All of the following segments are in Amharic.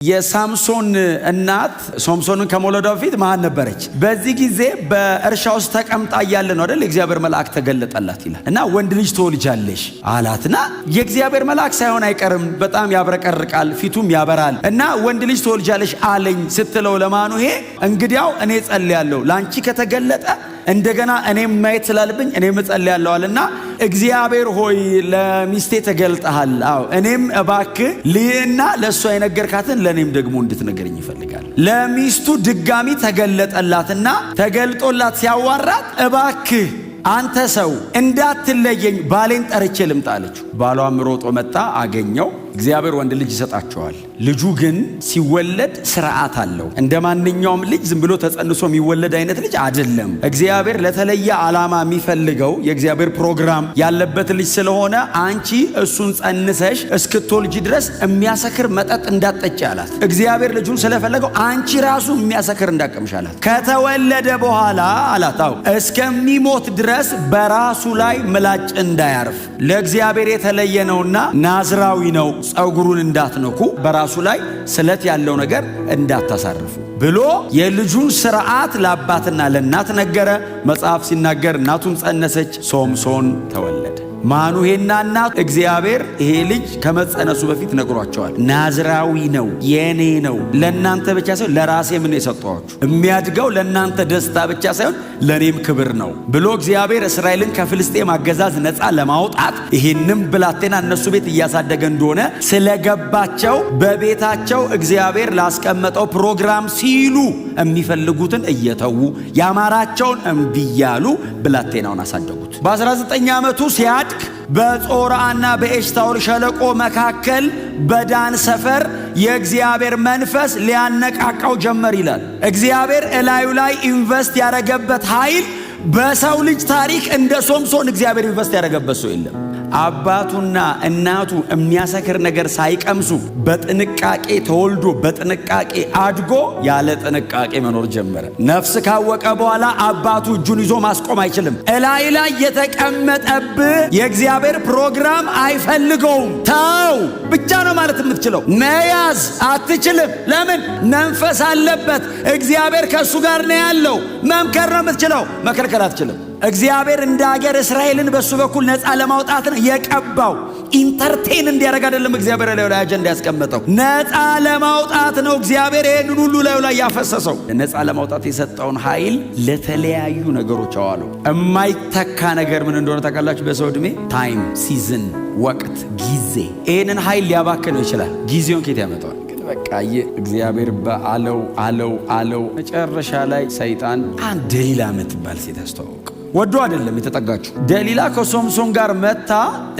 የሳምሶን እናት ሶምሶንን ከመውለዷ በፊት ማን ነበረች? በዚህ ጊዜ በእርሻ ውስጥ ተቀምጣ እያለ ነው አይደል እግዚአብሔር መልአክ ተገለጠላት ይላል። እና ወንድ ልጅ ትወልጃለሽ አላትና የእግዚአብሔር መልአክ ሳይሆን አይቀርም፣ በጣም ያብረቀርቃል፣ ፊቱም ያበራል። እና ወንድ ልጅ ትወልጃለሽ አለኝ ስትለው ለማኑሄ እንግዲያው እኔ ጸልያለሁ ላንቺ ከተገለጠ እንደገና እኔም ማየት ስላለብኝ እኔም ጸልያለሁ አለና እግዚአብሔር ሆይ ለሚስቴ ተገልጠሃል፣ አዎ እኔም እባክህ ልይና ለሷ የነገርካትን ለኔም ደግሞ እንድትነገረኝ ይፈልጋል። ለሚስቱ ድጋሚ ተገለጠላትና ተገልጦላት ሲያዋራት እባክህ አንተ ሰው እንዳትለየኝ ባሌን ጠርቼ ልምጣ አለችው። ባሏም ሮጦ መጣ፣ አገኘው። እግዚአብሔር ወንድ ልጅ ይሰጣቸዋል። ልጁ ግን ሲወለድ ስርዓት አለው። እንደ ማንኛውም ልጅ ዝም ብሎ ተጸንሶ የሚወለድ አይነት ልጅ አይደለም። እግዚአብሔር ለተለየ ዓላማ የሚፈልገው የእግዚአብሔር ፕሮግራም ያለበት ልጅ ስለሆነ አንቺ እሱን ጸንሰሽ እስክትወልጂ ድረስ የሚያሰክር መጠጥ እንዳትጠጪ አላት። እግዚአብሔር ልጁን ስለፈለገው አንቺ ራሱ የሚያሰክር እንዳትቀምሽ አላት። ከተወለደ በኋላ አላት አው እስከሚሞት ድረስ በራሱ ላይ ምላጭ እንዳያርፍ ለእግዚአብሔር የተለየ ነውና ናዝራዊ ነው፣ ጸጉሩን እንዳትነኩ በራሱ ላይ ስለት ያለው ነገር እንዳታሳርፉ ብሎ የልጁን ስርዓት ለአባትና ለእናት ነገረ። መጽሐፍ ሲናገር እናቱን ጸነሰች፣ ሶምሶን ተወለደ። ማኑሄና እናቱ እግዚአብሔር ይሄ ልጅ ከመጸነሱ በፊት ነግሯቸዋል። ናዝራዊ ነው፣ የኔ ነው፣ ለእናንተ ብቻ ሳይሆን ለራሴ ምን የሰጠኋችሁ የሚያድገው ለእናንተ ደስታ ብቻ ሳይሆን ለኔም ክብር ነው ብሎ እግዚአብሔር እስራኤልን ከፍልስጤም አገዛዝ ነፃ ለማውጣት ይሄንም ብላቴና እነሱ ቤት እያሳደገ እንደሆነ ስለገባቸው በቤታቸው እግዚአብሔር ላስቀመጠው ፕሮግራም ሲሉ የሚፈልጉትን እየተዉ ያማራቸውን እምቢ እያሉ ብላቴናውን አሳደጉት። በ19 ዓመቱ ሲያድግ በጾርዓና በኤሽታኦል ሸለቆ መካከል በዳን ሰፈር የእግዚአብሔር መንፈስ ሊያነቃቃው ጀመር ይላል። እግዚአብሔር እላዩ ላይ ኢንቨስት ያደረገበት ኃይል በሰው ልጅ ታሪክ እንደ ሶምሶን እግዚአብሔር ኢንቨስት ያደረገበት ሰው የለም። አባቱና እናቱ የሚያሰክር ነገር ሳይቀምሱ በጥንቃቄ ተወልዶ በጥንቃቄ አድጎ ያለ ጥንቃቄ መኖር ጀመረ። ነፍስ ካወቀ በኋላ አባቱ እጁን ይዞ ማስቆም አይችልም። እላይ ላይ የተቀመጠብህ የእግዚአብሔር ፕሮግራም አይፈልገውም። ተው ብቻ ነው ማለት የምትችለው፣ መያዝ አትችልም። ለምን? መንፈስ አለበት። እግዚአብሔር ከእሱ ጋር ነው ያለው። መምከር ነው የምትችለው፣ መከልከል አትችልም። እግዚአብሔር እንደ ሀገር እስራኤልን በሱ በኩል ነፃ ለማውጣት ነው የቀባው። ኢንተርቴን እንዲያደርግ አይደለም እግዚአብሔር ላይ አጀንዳ ያስቀመጠው፣ ነፃ ለማውጣት ነው እግዚአብሔር ይሄንን ሁሉ ላይ ያፈሰሰው። ነፃ ለማውጣት የሰጠውን ኃይል ለተለያዩ ነገሮች አዋለው። የማይተካ ነገር ምን እንደሆነ ታውቃላችሁ? በሰው ዕድሜ ታይም፣ ሲዝን፣ ወቅት፣ ጊዜ። ይሄንን ኃይል ሊያባክነው ይችላል። ጊዜውን ከየት ያመጣዋል? በቃ እግዚአብሔር በአለው መጨረሻ ላይ ሰይጣን አንድ ደሊላ የምትባል ሴት አስተዋወቀ። ወዶ አይደለም የተጠጋችው። ደሊላ ከሶምሶን ጋር መታ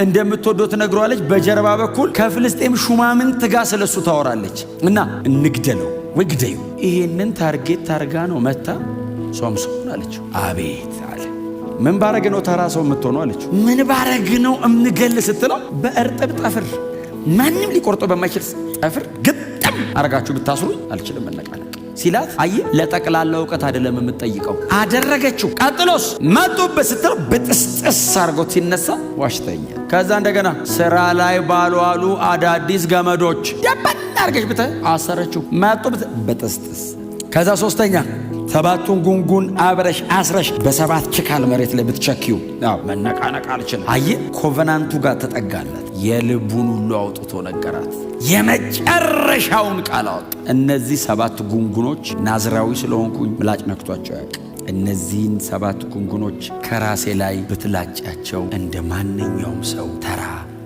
እንደምትወደው ትነግሯለች። በጀርባ በኩል ከፍልስጤም ሹማምንት ጋር ስለሱ ታወራለች። እና እንግደለው ወይ ግደዩ፣ ይሄንን ታርጌት ታርጋ ነው መታ ሶምሶን አለችው። አቤት አለ። ምን ባረግ ነው ተራ ሰው የምትሆነው አለችው። ምን ባረግ ነው እምገል ስትለው በእርጥብ ጠፍር ማንም ሊቆርጦ በማይችል ጠፍር ግጥም አረጋችሁ ብታስሩኝ አልችልም መነቃነቅ ሲላት፣ አየ ለጠቅላላ እውቀት አይደለም የምትጠይቀው፣ አደረገችው። ቀጥሎስ መጡበት ስትለው በጥስጥስ አርጎት ሲነሳ ዋሽተኛ። ከዛ እንደገና ስራ ላይ ባልዋሉ አዳዲስ ገመዶች ደበን አርገሽ ብተ አሰረችው። መጡበት በጥስጥስ። ከዛ ሶስተኛ ሰባቱን ጉንጉን አብረሽ አስረሽ በሰባት ችካል መሬት ላይ ብትቸኪው መነቃነቅ አልችልም። አየ ኮቨናንቱ ጋር ተጠጋላት። የልቡን ሁሉ አውጥቶ ነገራት። የመጨረሻውን ቃል አወጣ። እነዚህ ሰባት ጉንጉኖች ናዝራዊ ስለሆንኩኝ ምላጭ ነክቷቸው ያውቅ። እነዚህን ሰባት ጉንጉኖች ከራሴ ላይ ብትላጫቸው እንደ ማንኛውም ሰው ተራ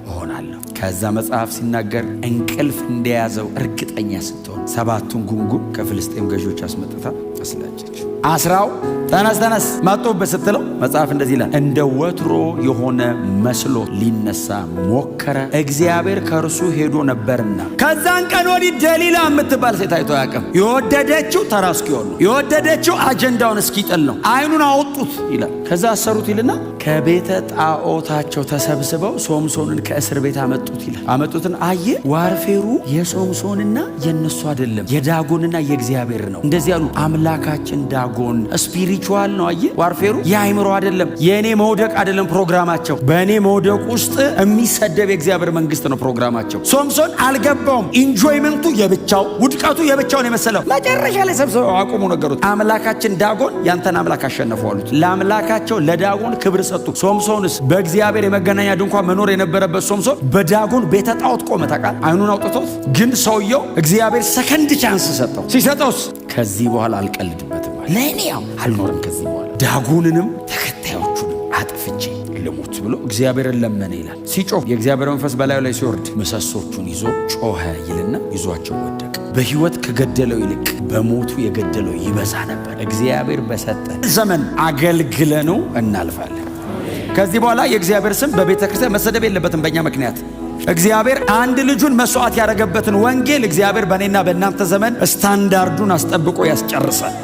እሆናለሁ። ከዛ መጽሐፍ ሲናገር እንቅልፍ እንደያዘው እርግጠኛ ስትሆን ሰባቱን ጉንጉን ከፍልስጤም ገዢዎች አስመጥታ አስላጨች። አስራው ተነስ መጡበት ስትለው መጽሐፍ እንደዚህ ይላል፣ እንደ ወትሮ የሆነ መስሎ ሊነሳ ሞከረ፣ እግዚአብሔር ከእርሱ ሄዶ ነበርና። ከዛን ቀን ወዲህ ደሊላ የምትባል ሴት አይቶ አያውቅም። የወደደችው ተራ እስኪሆን ነው፣ የወደደችው አጀንዳውን እስኪጥል ነው። አይኑን አወጡት ይላል። ከዛ አሰሩት ይልና ከቤተ ጣዖታቸው ተሰብስበው ሶምሶንን ከእስር ቤት አመጡት ይላል። አመጡትን አየ ዋርፌሩ የሶምሶንና የነሱ አይደለም፣ የዳጎንና የእግዚአብሔር ነው። እንደዚህ ያሉ አምላክ አምላካችን ዳጎን ስፒሪቹዋል ነው። አየ ዋርፌሩ የአይምሮ አይደለም፣ የእኔ መውደቅ አይደለም ፕሮግራማቸው። በእኔ መውደቅ ውስጥ የሚሰደብ የእግዚአብሔር መንግስት ነው ፕሮግራማቸው። ሶምሶን አልገባውም። ኢንጆይመንቱ የብቻው፣ ውድቀቱ የብቻውን የመሰለው መጨረሻ ላይ ሰብስበው አቁሙ ነገሩት። አምላካችን ዳጎን ያንተን አምላክ አሸነፈው አሉት። ለአምላካቸው ለዳጎን ክብር ሰጡ። ሶምሶንስ በእግዚአብሔር የመገናኛ ድንኳን መኖር የነበረበት ሶምሶን በዳጎን ቤተ ጣዖት ቆመ። ታውቃለህ? አይኑን አውጥቶት ግን ሰውየው እግዚአብሔር ሰከንድ ቻንስ ሰጠው። ሲሰጠውስ ከዚህ በኋላ አልቀልድበትም፣ ለእኔ ያው አልኖርም ከዚህ በኋላ ዳጎንንም ተከታዮቹንም አጥፍቼ ልሙት ብሎ እግዚአብሔርን ለመነ ይላል። ሲጮህ የእግዚአብሔር መንፈስ በላዩ ላይ ሲወርድ ምሰሶቹን ይዞ ጮኸ ይልና ይዟቸው ወደቀ። በሕይወት ከገደለው ይልቅ በሞቱ የገደለው ይበዛ ነበር። እግዚአብሔር በሰጠ ዘመን አገልግለነው እናልፋለን። ከዚህ በኋላ የእግዚአብሔር ስም በቤተ ክርስቲያን መሰደብ የለበትም በእኛ ምክንያት። እግዚአብሔር አንድ ልጁን መስዋዕት ያደረገበትን ወንጌል እግዚአብሔር በእኔና በእናንተ ዘመን ስታንዳርዱን አስጠብቆ ያስጨርሳል።